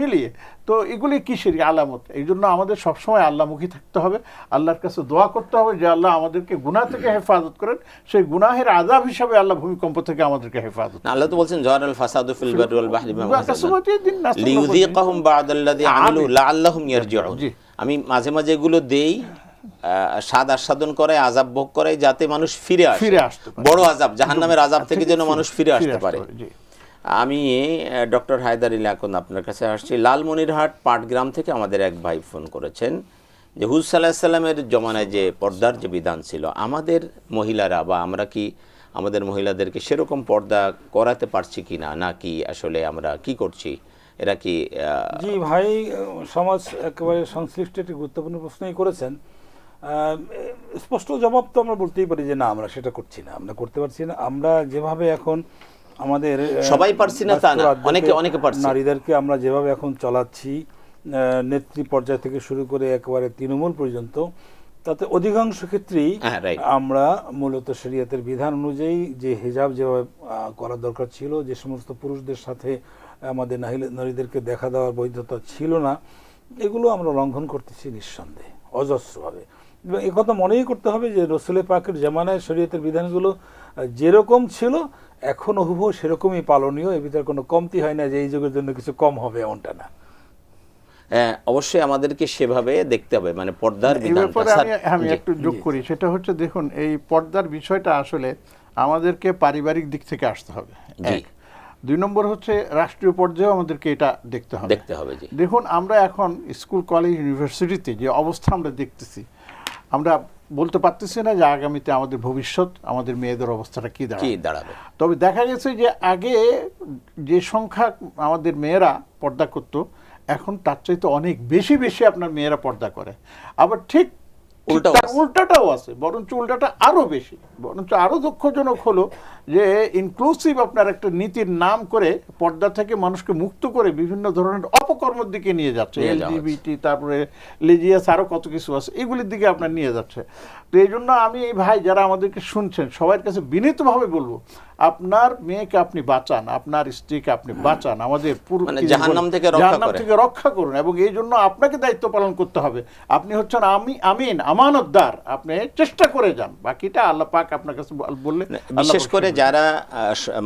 মিলিয়ে। তো এগুলি কিসের আলামত? এই জন্য আমাদের সবসময় আল্লাহমুখী থাকতে হবে, আল্লাহর কাছে দোয়া করতে হবে যে আল্লাহ আমাদেরকে গুনাহ থেকে হেফাজত করেন। সেই গুনাহের আযাব হিসাবে আল্লাহ ভূমিকম্প থেকে আমাদেরকে হেফাজত। আল্লাহ তো বলছেন জারাল ফাসাদু ফিল বাররি ওয়াল বাহরি বিমা কাসাবাত লিইযীকাহুম বা'দাল্লাযী আমিলু লাআল্লাহুম ইয়ারজিউন। আমি মাঝে মাঝে এগুলো দেই, স্বাদ আস্বাদন করে, আযাব ভোগ করে, যাতে মানুষ ফিরে আসতে পারে। বড় আযাব, জাহান্নামের আযাব থেকে যেন মানুষ ফিরে আসতে পারে। আমি ডক্টর হায়দার ইলাকুন আপনার কাছে আসছি। লালমনিরহাট পাটগ্রাম থেকে আমাদের এক ভাই ফোন করেছেন যে হুজুর সাল্লাল্লাহু আলাইহি সাল্লামের জমানায় যে পর্দার যে বিধান ছিল, আমাদের মহিলারা বা আমরা কি আমাদের মহিলাদেরকে সেরকম পর্দা করাতে পারছি কি না, নাকি আসলে আমরা কি করছি, এরা কি? জি ভাই, সমাজ একেবারে সংশ্লিষ্ট একটি গুরুত্বপূর্ণ প্রশ্নই করেছেন। স্পষ্ট জবাব তো আমরা বলতেই পারি যে না, আমরা সেটা করছি না, আমরা করতে পারছি না। আমরা যেভাবে এখন আমাদের সবাই পারছি না তা না, অনেকে পারছে, নারীদেরকে আমরা যেভাবে এখন চলাচ্ছি, নেত্রী পর্যায় থেকে শুরু করে একেবারে তৃণমূল পর্যন্ত, তাতে অধিকাংশ ক্ষেত্রেই আমরা মূলত শরীয়তের বিধান অনুযায়ী যে হিজাব যেভাবে করা দরকার ছিল, যে সমস্ত পুরুষদের সাথে আমাদের নারীদেরকে দেখা দেওয়ার বৈধতা ছিল না, এগুলো আমরা লঙ্ঘন করতেছি নিঃসন্দেহে, অজস্রভাবে। এবং একথা মনেই করতে হবে যে রসুল পাকের জামানায় শরীয়তের বিধানগুলো যেরকম ছিল এখন হুবহু সেরকমই পালনীয়, এর ভিতরে কোনো কমতি হয় না যে এই যুগের জন্য কিছু কম হবে, এমনটা না। অবশ্যই আমাদেরকে সেভাবে দেখতে হবে, মানে পর্দার বিধানটা। আমি একটু যোগ করি, সেটা হচ্ছে দেখুন, এই পর্দার বিষয়টা আসলে আমাদেরকে পারিবারিক দিক থেকে আসতে হবে। দুই নম্বর হচ্ছে রাষ্ট্রীয় পর্যায়েও আমাদেরকে এটা দেখতে হবে। দেখুন, আমরা এখন স্কুল, কলেজ, ইউনিভার্সিটিতে যে অবস্থা আমরা দেখতেছি, আমরা বলতে পারতেছি না যে আগামীতে আমাদের ভবিষ্যৎ, আমাদের মেয়েদের অবস্থাটা কি দাঁড়াবে। তবে দেখা গেছে যে আগে যে সংখ্যা আমাদের মেয়েরা পর্দা করত, এখন তার চাইতে অনেক বেশি আপনার মেয়েরা পর্দা করে। আবার ঠিক উল্টাটাও আছে, বরঞ্চ উল্টাটা আরো বেশি, বরঞ্চ আরো দুঃখজনক হলো যে ইনক্লুসিভ আপনার একটা নীতির নাম করে পর্দা থেকে মানুষকে মুক্ত করে বিভিন্ন ধরনের অপকর্মের দিকে নিয়ে যাচ্ছে। এলজিবিটি, তারপরে লেজিয়াস, আরো কত কিছু আছে, এগুলির দিকে আপনার নিয়ে যাচ্ছে। তো এই জন্য আমি এই ভাই যারা আমাদেরকে শুনছেন সবার কাছে বিনীতভাবে বলবো, আপনার মেয়েকে আপনি বাঁচান, আপনার স্ত্রীকে আপনি বাঁচান, আমাদের পুরো জাহান্নাম থেকে রক্ষা করুন। এবং এই জন্য আপনাকে দায়িত্ব পালন করতে হবে। আপনি হচ্ছেন আমানতদার, আপনি চেষ্টা করে যান, বাকিটা আল্লাহ পাক আপনার কাছে বললে। বিশেষ করে যারা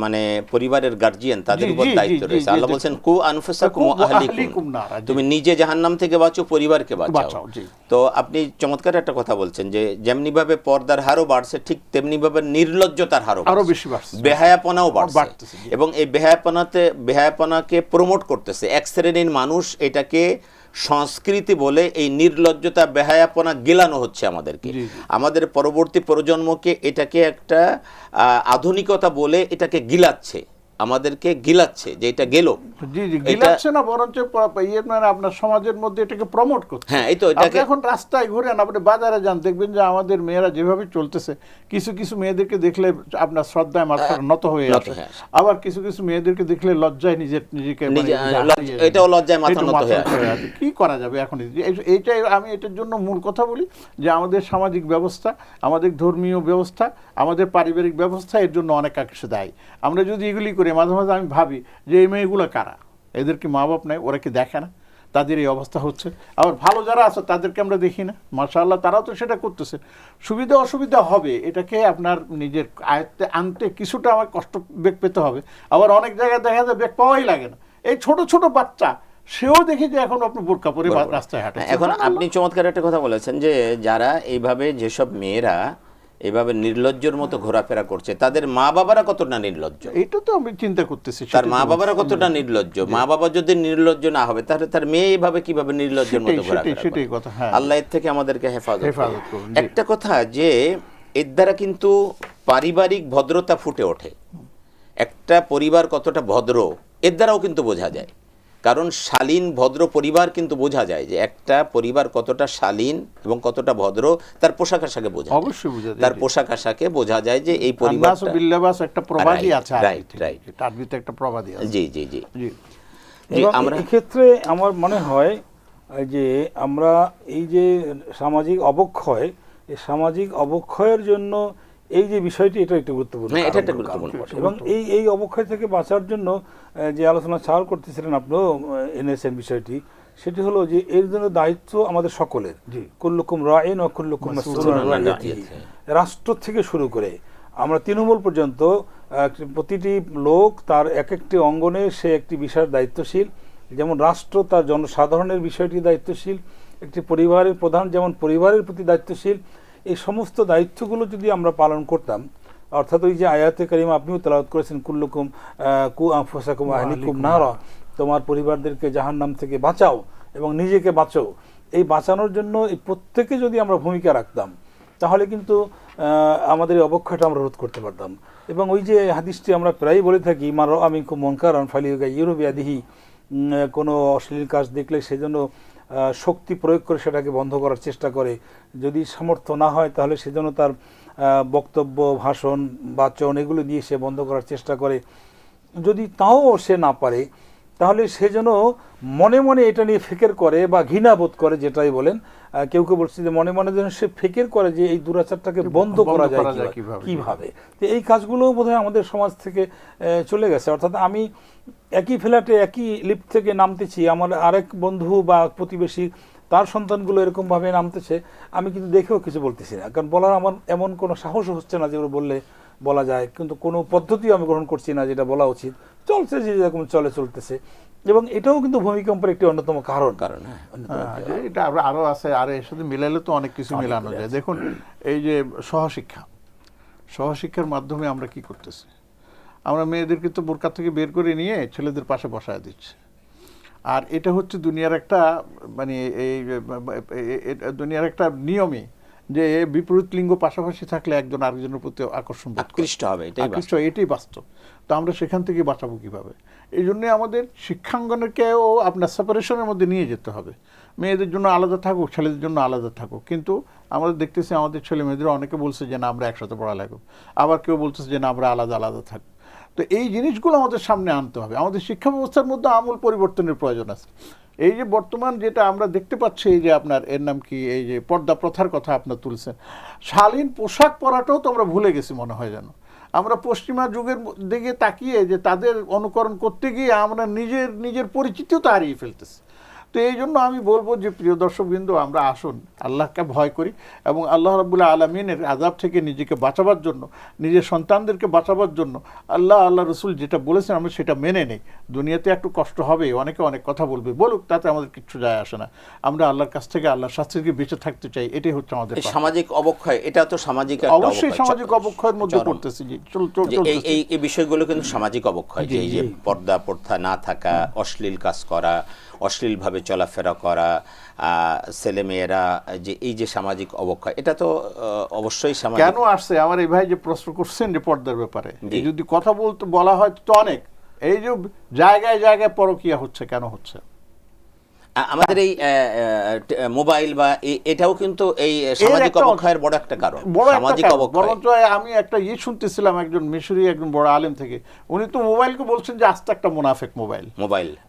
মানে পরিবারের গার্জিয়ান, তাদের উপর দায়িত্ব রয়েছে। আল্লাহ বলেন কু আনফুসাকুম ওয়া আহলিকুম নার, তুমি নিজে জাহান্নাম থেকে বাঁচো, পরিবারকে বাঁচাও। তো আপনি চমৎকার একটা কথা বলছেন যে যেমনি ভাবে পর্দার হারও বাড়ছে, ঠিক তেমনি ভাবে নির্লজ্জতার হারও আরো বেশি বাড়ছে, বেহায়াপনাও বাড়ছে। এবং এই বেহায়াপনাকে প্রমোট করতেছে এক শ্রেণীর মানুষ। এটাকে সংস্কৃতি বলে এই নির্লজ্জতা, বেহায়াপনা গেলানো হচ্ছে আমাদেরকে, আমাদের পরবর্তী প্রজন্মকে এটাকে একটা আধুনিকতা বলে এটাকে গিলাচ্ছে, আমাদেরকে গিলাচ্ছে যে এটা গেল। গিলাচ্ছে না, বরঞ্চ আপনার সমাজের মধ্যে এটাকে প্রমোট করছে। হ্যাঁ, এই তো এটাকে এখন রাস্তায় ঘুরেন, আপনি বাজারে যান, দেখবেন যে আমাদের মেয়েরা যেভাবে চলতেছে, কিছু কিছু মেয়েদেরকে দেখলে আপনার শ্রদ্ধায় মাথা নত হয়ে আসে, আবার কিছু কিছু মেয়েদেরকে দেখলে লজ্জায় নিজেকে এটাও লজ্জায় মাথা নত হয়ে আসে। কি করা যাবে এখন? এইটাই আমি এটার জন্য মূল কথা বলি যে আমাদের সামাজিক ব্যবস্থা, আমাদের ধর্মীয় ব্যবস্থা, আমাদের পারিবারিক ব্যবস্থা এর জন্য অনেক কিছু দায়ী। আমরা যদি এগুলি করি, মাঝে মাঝে আমি ভাবি যে এই মেয়েগুলো কারা, এদের কি মা বাপ নাই, ওরা কি দেখে না তাদের এই অবস্থা হচ্ছে? আবার ভালো যারা আছে তাদেরকে আমরা দেখি না, মাশাআল্লাহ তারাও তো সেটা করতেছে। সুবিধা অসুবিধা হবে, এটাকে আপনার নিজের আয়ত্তে আনতে কিছুটা আমার কষ্ট বেগ পেতে হবে। আবার অনেক জায়গায় দেখা যায় বেগ পাওয়াই লাগে না। এই ছোট ছোট বাচ্চা, সেও দেখি যে এখন আপনি বোরকা পরে রাস্তায় হাঁটে। এখন আপনি চমৎকার একটা কথা বলেছেন যে যারা এইভাবে, যেসব মেয়েরা এইভাবে নির্লজ্জের মতো ঘোরাফেরা করছে, তাদের মা বাবারা কতটা নির্লজ্জ, এটা তো আমি চিন্তা করতেছি। তার মা বাবারা কতটা নির্লজ্জ। মা বাবা যদি নির্লজ্জ না হবে, তাহলে তার মেয়ে এইভাবে কিভাবে নির্লজ্জের মতো ঘোরাফেরা করে? আল্লাহ এর থেকে আমাদেরকে হেফাজত করুন। একটা কথা যে এর দ্বারা কিন্তু পারিবারিক ভদ্রতা ফুটে ওঠে, একটা পরিবার কতটা ভদ্র এর দ্বারাও কিন্তু বোঝা যায়। কারণ শালীন ভদ্র পরিবার কিন্তু বোঝা যায় যে একটা পরিবার কতটা শালীন এবং কতটা ভদ্র, তার পোশাক আশাকে বোঝা যায়। অবশ্যই বোঝা যায়, তার পোশাক আশাকে বোঝা যায় যে এই পরিবারটা বিল্লাবাস একটা প্রবাদী আছে, রাইট, তার ভিতরে একটা প্রবাদী আছে। জি জি জি। আমরা এই ক্ষেত্রে আমার মনে হয় যে আমরা এই যে সামাজিক অবক্ষয়, এই সামাজিক অবক্ষয়ের জন্য এই যে বিষয়টি, এটা একটু গুরুত্বপূর্ণ, এটা একটা গুরুত্বপূর্ণ। এবং এই অবক্ষয় থেকে বাঁচার জন্য যে আলোচনা ছাড় করতেছিলেন আপনিও এনেছেন বিষয়টি, সেটি হলো যে এর জন্য দায়িত্ব আমাদের সকলের। কুল্লুকুম রাইন ওয়া কুল্লুকুম মাসউলুন আন রাইয়াতিহি। রাষ্ট্র থেকে শুরু করে আমরা তৃণমূল পর্যন্ত প্রতিটি লোক তার এক একটি অঙ্গনে সে একটি বিষয়ের দায়িত্বশীল। যেমন রাষ্ট্র তার জনসাধারণের বিষয়টি দায়িত্বশীল, একটি পরিবারের প্রধান যেমন পরিবারের প্রতি দায়িত্বশীল, এই সমস্ত দায়িত্বগুলো যদি আমরা পালন করতাম, অর্থাৎ ওই যে আয়াতে কারিমা আপনিও তেলাওয়াত করেছেন, কুল্লুকুম কু আনফুসাকুম আহলিকুম নারা, তোমার পরিবারদেরকে জাহান্নাম থেকে বাঁচাও এবং নিজেকে বাঁচাও, এই বাঁচানোর জন্য এই প্রত্যেকে যদি আমরা ভূমিকা রাখতাম তাহলে কিন্তু আমাদের এই অবক্ষয়টা আমরা রোধ করতে পারতাম। এবং ওই যে হাদিসটি আমরা প্রায়ই বলে থাকি, মার আমি খুব মনকারান ফালিউগা ইউরোবিয়াদিহি, কোনো অশ্লীল কাজ দেখলে সেজন্য শক্তি প্রয়োগ করে সেটাকে বন্ধ করার চেষ্টা করে, যদি সামর্থ্য না হয় তাহলে সেজন্য তার বক্তব্য, ভাষণ, বাচন এগুলো দিয়ে সে বন্ধ করার চেষ্টা করে, যদি তাও সে না পারে তাহলে সে যেন মনে মনে এটা নিয়ে ফিকির করে বা ঘৃণা বোধ করে, যেটাই বলেন, কেউ কেউ বলছে যে মনে মনে যেন সে ফিকির করে যে এই দুরাচারটাকে বন্ধ করা যায় কিভাবে। তো এই কাজগুলো বোধহয় আমাদের সমাজ থেকে চলে গেছে। অর্থাৎ আমি একই ফ্ল্যাটে একই লিফট থেকে নামতেছি, আমার আরেক বন্ধু বা প্রতিবেশী তার সন্তানগুলো এরকমভাবে নামতেছে, আমি কিন্তু দেখেও কিছু বলতেছি না, কারণ বলার আমার এমন কোনো সাহসও হচ্ছে না যেগুলো বললে বলা যায়, কিন্তু কোনো পদ্ধতিও আমি গ্রহণ করছি না যেটা বলা উচিত, চলছে যে যেরকম চলতেছে। এবং এটাও কিন্তু ভূমিকম্পের একটি অন্যতম কারণ। এটা আরো আছে, আর এর সাথে মিলাইলে তো অনেক কিছু মিলানো যায়। দেখুন এই যে সহশিক্ষার মাধ্যমে আমরা কি করতেছি, আমরা মেয়েদেরকে তো বোরকা থেকে বের করে নিয়ে ছেলেদের পাশে বসায় দিচ্ছি, আর এটা হচ্ছে দুনিয়ার একটা মানে এই দুনিয়ার একটা নিয়মই যে বিপরীত লিঙ্গ পাশাপাশি থাকলে একজন আরেকজনের প্রতি আকৃষ্ট হবে, এটাই বাস্তব। তো আমরা সেখান থেকে বাঁচাবো কিভাবে? এই জন্যে আমাদের শিক্ষাঙ্গনকেও আপনার সেপারেশনের মধ্যে নিয়ে যেতে হবে। মেয়েদের জন্য আলাদা থাকুক, ছেলেদের জন্য আলাদা থাকুক, কিন্তু আমরা দেখতেছি আমাদের ছেলে মেয়েদের অনেকে বলছে যে না আমরা একসাথে পড়ালেখা, আবার কেউ বলতেছে যে না আমরা আলাদা আলাদা থাকবো। তো এই জিনিসগুলো আমাদের সামনে আনতে হবে। আমাদের শিক্ষা ব্যবস্থার মধ্যে আমূল পরিবর্তনের প্রয়োজন আছে। এই যে বর্তমান যেটা আমরা দেখতে পাচ্ছি, এই যে আপনার এর নাম কি, এই যে পর্দা প্রথার কথা আপনার তুলছেন, শালীন পোশাক পরাটাও তো আমরা ভুলে গেছি মনে হয় যেন। আমরা পশ্চিমা যুগের দিকে তাকিয়ে যে তাদের অনুকরণ করতে গিয়ে আমরা নিজের পরিচিতিও তো হারিয়ে ফেলতেছি। তো এই জন্য আমি বলবো যে প্রিয় দর্শকবৃন্দ, আমরা আসুন আল্লাহকে ভয় করি এবং আল্লাহ রাব্বুল আলামিনের আযাব থেকে নিজেকে বাঁচাবার জন্য, নিজের সন্তানদেরকে বাঁচাবার জন্য আল্লাহ রসুল যেটা বলেছেন আমরা সেটা মেনে নেই। দুনিয়াতে একটু কষ্ট হবে, অনেকে অনেক কথা বলবে, বলুক, তাতে আমাদের কিচ্ছু যায় আসে না। আমরা আল্লাহর কাছ থেকে, আল্লাহর শাস্তি থেকে বেঁচে থাকতে চাই, এটাই হচ্ছে আমাদের সামাজিক অবক্ষয়। এটা তো সামাজিক, অবশ্যই সামাজিক অবক্ষয়ের মধ্যে পড়তেছি। এই বিষয়গুলো কিন্তু সামাজিক অবক্ষয়, যে এই যে পর্দা প্রথা না থাকা, অশ্লীল কাজ করা, অশ্লীলভাবে চলাফেরা করা, ছেলেমেয়েরা, যে এই যে সামাজিক অবক্ষয়, এটা তো অবশ্যই সামাজিক। কেন আসছে আমার এই ভাই যে প্রশ্ন করছেন যে পর্দার ব্যাপারে, যদি কথা বলা হয় তো অনেক, এই যে জায়গায় জায়গায় পরকীয়া হচ্ছে, কেন হচ্ছে? আমাদের এই মোবাইল বা এটাও কিন্তু এই সামাজিক অবক্ষয়ের বড় একটা কারণ, সামাজিক অবক্ষয়। আমি একটা শুনতেছিলাম একজন মিশরি একজন বড় আলেম থেকে, উনি তো মোবাইলকে বলছেন যে আস্তে একটা মুনাফেক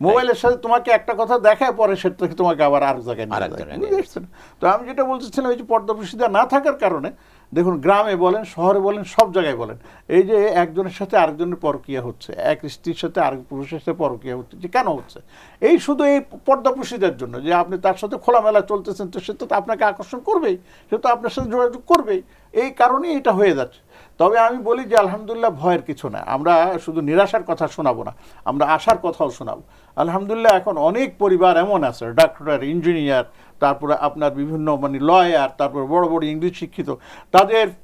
মোবাইলের সাথে তোমাকে একটা কথা দেখায়, পরে সেটাকে তোমাকে আবার আর জায়গায় নিয়ে যায়। তো আমি যেটা বলতেছিলাম, এই যে পর্দা প্রশিদা না থাকার কারণে দেখুন গ্রামে বলেন, শহরে বলেন, সব জায়গায় বলেন, এই যে একজনের সাথে আরেকজনের পরকীয়া হচ্ছে, এক স্ত্রীর সাথে আরেক পুরুষের সাথে পরকীয়া হচ্ছে, যে কেন হচ্ছে? এই শুধু এই পর্দা প্রশিদার জন্য, যে আপনি তার সাথে খোলামেলা চলতেছেন, তো সে তো আপনাকে আকর্ষণ করবেই, সে তো আপনার সাথে যোগাযোগ করবেই, এই কারণেই এটা হয়ে যাচ্ছে। তবে আমি বলি যে আলহামদুলিল্লাহ, ভয়ের কিছু না, আমরা শুধু নিরাশার কথা শোনাবো না, আমরা আশার কথাও শোনাবো। আলহামদুলিল্লাহ এখন অনেক পরিবার এমন আছে, ডাক্তার, ইঞ্জিনিয়ার, তারপরে আপনার বিভিন্ন মানে লয়ার, তারপরে বড় বড় ইংলিশ শিক্ষিত,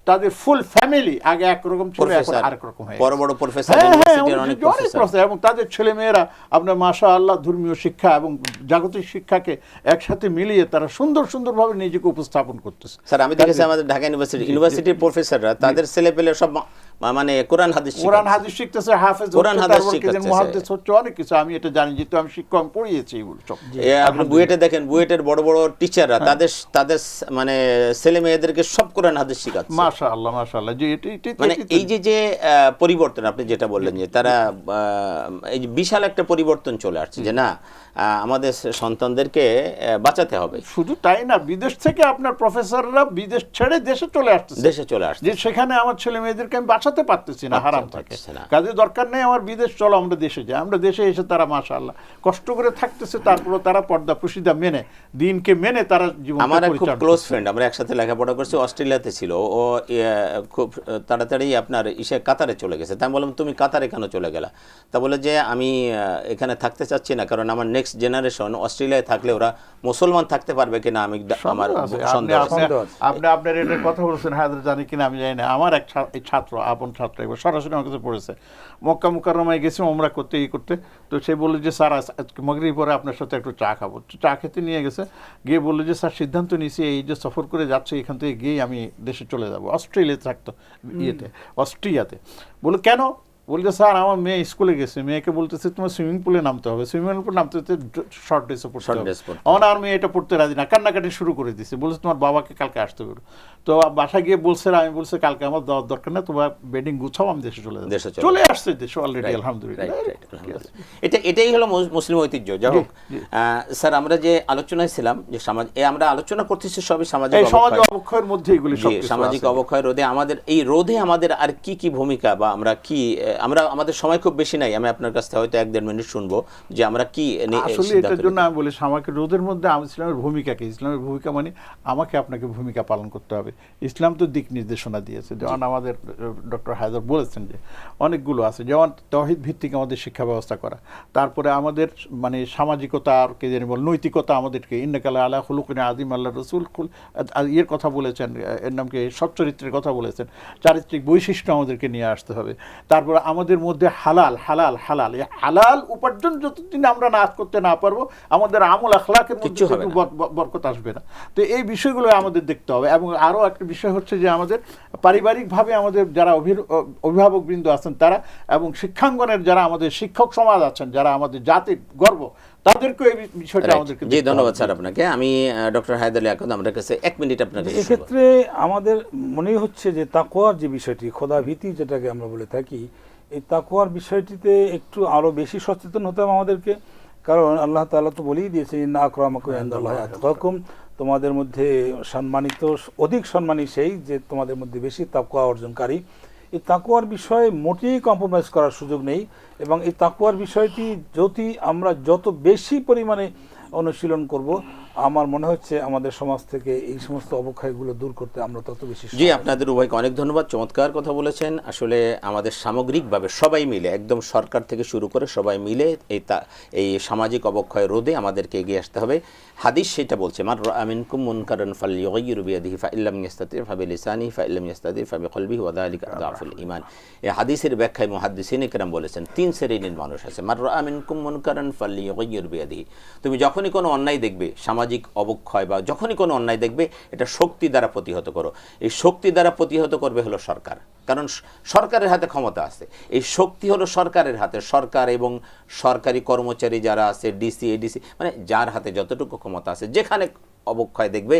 তাদের ফুল ফ্যামিলি আগে একরকম ছিল, এখন আরেক রকম হয়ে বড় বড় প্রফেসর, এবং তাদের ছেলে মেয়েরা আপনার মাশাআল্লাহ ধর্মীয় শিক্ষা এবং জাগতিক শিক্ষাকে একসাথে মিলিয়ে তারা সুন্দরভাবে নিজেকে উপস্থাপন করতেছে। স্যার আমি দেখেছি আমাদের ঢাকা ইউনিভার্সিটির প্রফেসররা তাদের ছেলে পেলে সব মানে কোরআন হাদিস শিখতেছে, হাফেজ, মুহাদ্দিস হচ্ছে, অনেক কিছু আমি এটা জানি, যেহেতু আমি শিক্ষক, আমি পড়িয়েছি এগুলো সব। আপনি বুয়েটে দেখেন, বুয়েটের বড় বড় টিচাররা তাদের মানে ছেলে মেয়েদেরকে সব কোরআন হাদিস শিখাচ্ছে। মাশাআল্লাহ মাশাআল্লাহ। যে মানে এই যে পরিবর্তন আপনি যেটা বললেন, যে তারা এই বিশাল একটা পরিবর্তন চলে আসছে, যে না আমাদের সন্তানদেরকে বাঁচাতে হবে। শুধু তাই না, বিদেশ থেকে আপনার প্রফেসররা বিদেশ ছেড়ে দেশে চলে আসছে, যে সেখানে আমার ছেলে মেয়েদেরকে আমি বাঁচাতে পারতেছি না, হারাম থাকে, কাজে দরকার নেই আমার বিদেশ, চলো আমরা দেশে যাই। আমরা দেশে এসে তারা মাশাআল্লাহ কষ্ট করে থাকতেছে, তারপরে তারা পর্দা প্রশিদা মেনে, দিনকে মেনে তারা জীবন। আমার খুব ক্লোজ ফ্রেন্ড, আমরা একসাথে লেখাপড়া করছি, অস্ট্রেলিয়াতে ছিল, ও খুব তাড়াতাড়ি আপনার কাতারে চলে গেছে। তাই বললাম তুমি কাতারে কেন চলে গেলা? তা বলে যে আমি এখানে থাকতে চাচ্ছি না, কারণ আমার নেক্সট নেক্সট জেনারেশন অস্ট্রেলিয়ায় থাকলে ওরা মুসলমান থাকতে পারবে কিনা আমি আমার সন্দেহ আছে। আপনি আপনার এটার কথা বলছেন হায়দার, জানি কিনা আমি জানি না। আমার এক ছাত্র, আপন ছাত্র, একবার সরাসরি আমার কাছে পড়েছে, মক্কা মুকাররমায় গেছি ওমরা করতে, করতে, তো সে বললো যে স্যার আজকে মাগরিব পরে আপনার সাথে একটু চা খাবো। চা খেতে নিয়ে গেছে, গিয়ে বললো যে স্যার সিদ্ধান্ত নিয়েছি এই যে সফর করে যাচ্ছে এখান থেকে গিয়েই আমি দেশে চলে যাবো। অস্ট্রেলিয়াতে থাকতো, অস্ট্রিয়াতে। বললো কেন? বলছে স্যার আমার মেয়ে স্কুলে গেছে, মেয়েকে বলতেছে তোমার সুইমিং পুলে নামতে হবে, সুইমিং পুলে নামতে হতে শর্ট ড্রেসে পড়তে হবে। আমার আর মেয়ে এটা পড়তে রাজি না, কান্নাকাটি শুরু করে দিচ্ছে, বলছে তোমার বাবাকে কালকে আসতে পারো। তো বাসায় গিয়ে বলছে, আমি বলছে কালকে আমার দেওয়ার দরকার না, তোমার বেডিং গুছাও, আমি দেশে চলে যাবো। চলে আসছে দেশে অলরেডি, আলহামদুলিল্লাহ। এটাই হলো মুসলিম ঐতিহ্য। যাই হোক স্যার, আমরা যে আলোচনায় ছিলাম যে আমরা আলোচনা করতেছি সবই সামাজিক অবক্ষয়ের মধ্যে, এগুলি সামাজিক অবক্ষয় রোধে। আমাদের এই রোধে আমাদের আর কি কি ভূমিকা, বা আমরা কি, আমরা আমাদের সময় খুব বেশি নাই, আমি আপনার কাছ থেকে হয়তো 1-1.5 মিনিট শুনবো যে আমরা কি আসলে এটার জন্য আমি বলি সামাজিক রোধের মধ্যে ইসলামের ভূমিকা কি। ইসলামের ভূমিকা মানে আমাকে আপনাকে ভূমিকা পালন করতে হবে। ইসলাম তো দিক নির্দেশনা দিয়েছে, যেমন আমাদের ডক্টর হায়দার বলেছেন যে অনেকগুলো আছে, যেমন তাওহীদ ভিত্তিক আমাদের শিক্ষা ব্যবস্থা করা, তারপরে আমাদের মানে সামাজিকতা আর কে জানি বল নৈতিকতা, আমাদেরকে ইন্নাকা আলা খুলুকিন আযীম, আল্লাহ রাসূল এর কথা বলেছেন, এর নামকে সচ্চরিত্রের কথা বলেছেন, চারিত্রিক বৈশিষ্ট্য আমাদেরকে নিয়ে আসতে হবে। তারপরে আমাদের মধ্যে হালাল হালাল হালাল, এই হালাল উপার্জন যতদিন আমরা না করতে না পারবো আমাদের আমল আখলাকের মধ্যে বরকত আসবে না। তো এই বিষয়গুলো আমাদের দেখতে হবে। এবং আরও একটা বিষয় হচ্ছে যে আমাদের পারিবারিকভাবে আমাদের যারা অভিভাবকবৃন্দ আছেন তারা, এবং শিক্ষাঙ্গনের যারা আমাদের শিক্ষক সমাজ আছেন, যারা আমাদের জাতির গর্ব, তাদেরকে এই বিষয়টা আমাদেরকে। জি, ধন্যবাদ স্যার আপনাকে। আমি ডক্টর হায়দার আলী আকন্দ, আমার কাছে 1 মিনিট আপনাকে। এক্ষেত্রে আমাদের মনে হচ্ছে যে তাকওয়ার যে বিষয়টি, খোদা ভীতি যেটাকে আমরা বলে থাকি, এই তাকওয়ার বিষয়টিতে একটু আরো বেশি সচেতন হতে হবে আমাদেরকে। কারণ আল্লাহ তাআলা তো বলেই দিয়েছে, ইন্না আকরামাকুম ইনদাল্লাহি আতকাকুম, তোমাদের মধ্যে সম্মানিত, অধিক সম্মানী সেই যে তোমাদের মধ্যে বেশি তাকওয়া অর্জনকারী। এই তাকওয়ার বিষয়ে মোটেই কম্প্রোমাইজ করার সুযোগ নেই। এবং এই তাকওয়ার বিষয়টি যদি আমরা যত বেশি পরিমাণে অনুশীলন করব, আমার মনে হচ্ছে আমাদের সমাজ থেকে এই সমস্ত অবক্ষয়গুলো দূর করতে আমরা তত বেশি। জি, আপনাদের উভয়কে অনেক ধন্যবাদ, চমৎকার কথা বলেছেন। আসলে আমাদের সামগ্রিকভাবে সবাই মিলে, একদম সরকার থেকে শুরু করে সবাই মিলে এই সামাজিক অবক্ষয় রোধে আমাদেরকে এগিয়ে আসতে হবে। হাদিস সেটা বলছে, মান রাআ মিনকুম মুনকারান ফালইয়ুগাইয়িরু বিয়াদিহি ফাইল্লাম ইস্তাতি' ফাবিলিসানিহি ফাইল্লাম ইস্তাতি' ফাবিকলবিহি ওয়া যালিকা আযআফুল ঈমান। এই হাদিসের ব্যাখ্যায় মুহাদ্দিসিনে কেরাম বলেছেন 3 শ্রেণীর মানুষ আছে। মান রাআ মিনকুম মুনকারান ফালইয়ুগাইয়িরু বিয়াদিহি, তুমি যখনই কোনো অন্যায় দেখবে, সামাজিক অবক্ষয় বা যখনই কোনো অন্যায় দেখবে, এটা শক্তি দ্বারা প্রতিহত করো। এই শক্তি দ্বারা প্রতিহত করবে হলো সরকার, কারণ সরকারের হাতে ক্ষমতা আছে। এই শক্তি হলো সরকারের হাতে। সরকার এবং সরকারি কর্মচারী যারা আছে, ডিসি, এডিসি, মানে যার হাতে যতটুকু ক্ষমতা আছে, যেখানে অবক্ষয় দেখবে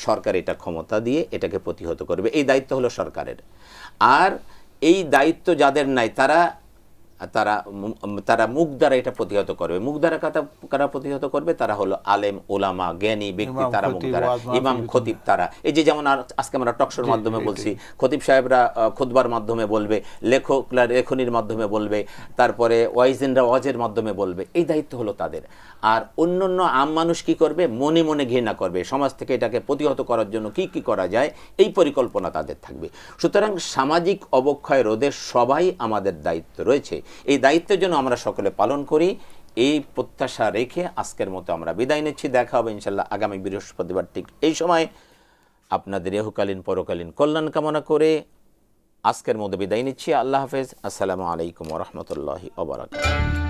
সরকার এটা ক্ষমতা দিয়ে এটাকে প্রতিহত করবে। এই দায়িত্ব হলো সরকারের। আর এই দায়িত্ব যাদের নাই তারা মুখ দ্বারা এটা প্রতিহত করবে। মুখ দ্বারা কারা প্রতিহত করবে? তারা হলো আলেম, ওলামা, জ্ঞানী ব্যক্তি, তারা মুখ দ্বারা, ইমাম, খতিব, তারা। এই যে যেমন আজকে আমরা টকশোর মাধ্যমে বলছি, খতিব সাহেবরা খুতবার মাধ্যমে বলবে, লেখকরা লেখনির মাধ্যমে বলবে, তারপরে ওয়াইজিনরা ওয়াজের মাধ্যমে বলবে। এই দায়িত্ব হলো তাদের। আর অন্যান্য আম মানুষ কি করবে? মনে মনে ঘৃণা করবে। সমাজ থেকে এটাকে প্রতিহত করার জন্য কি কি করা যায়, এই পরিকল্পনা তাদের থাকবে। সুতরাং সামাজিক অবক্ষয় রোধে সবাই আমাদের দায়িত্ব রয়েছে। এই দায়িত্বের জন্য আমরা সকলে পালন করি, এই প্রত্যাশা রেখে আজকের মতো আমরা বিদায় নিচ্ছি। দেখা হবে ইনশাল্লাহ আগামী বৃহস্পতিবার ঠিক এই সময়। আপনাদের ইহকালীন পরকালীন কল্যাণ কামনা করে আজকের মতো বিদায় নিচ্ছি। আল্লাহ হাফেজ। আসসালামু আলাইকুম ওয়া রাহমাতুল্লাহি ওয়া বারাকাতুহু।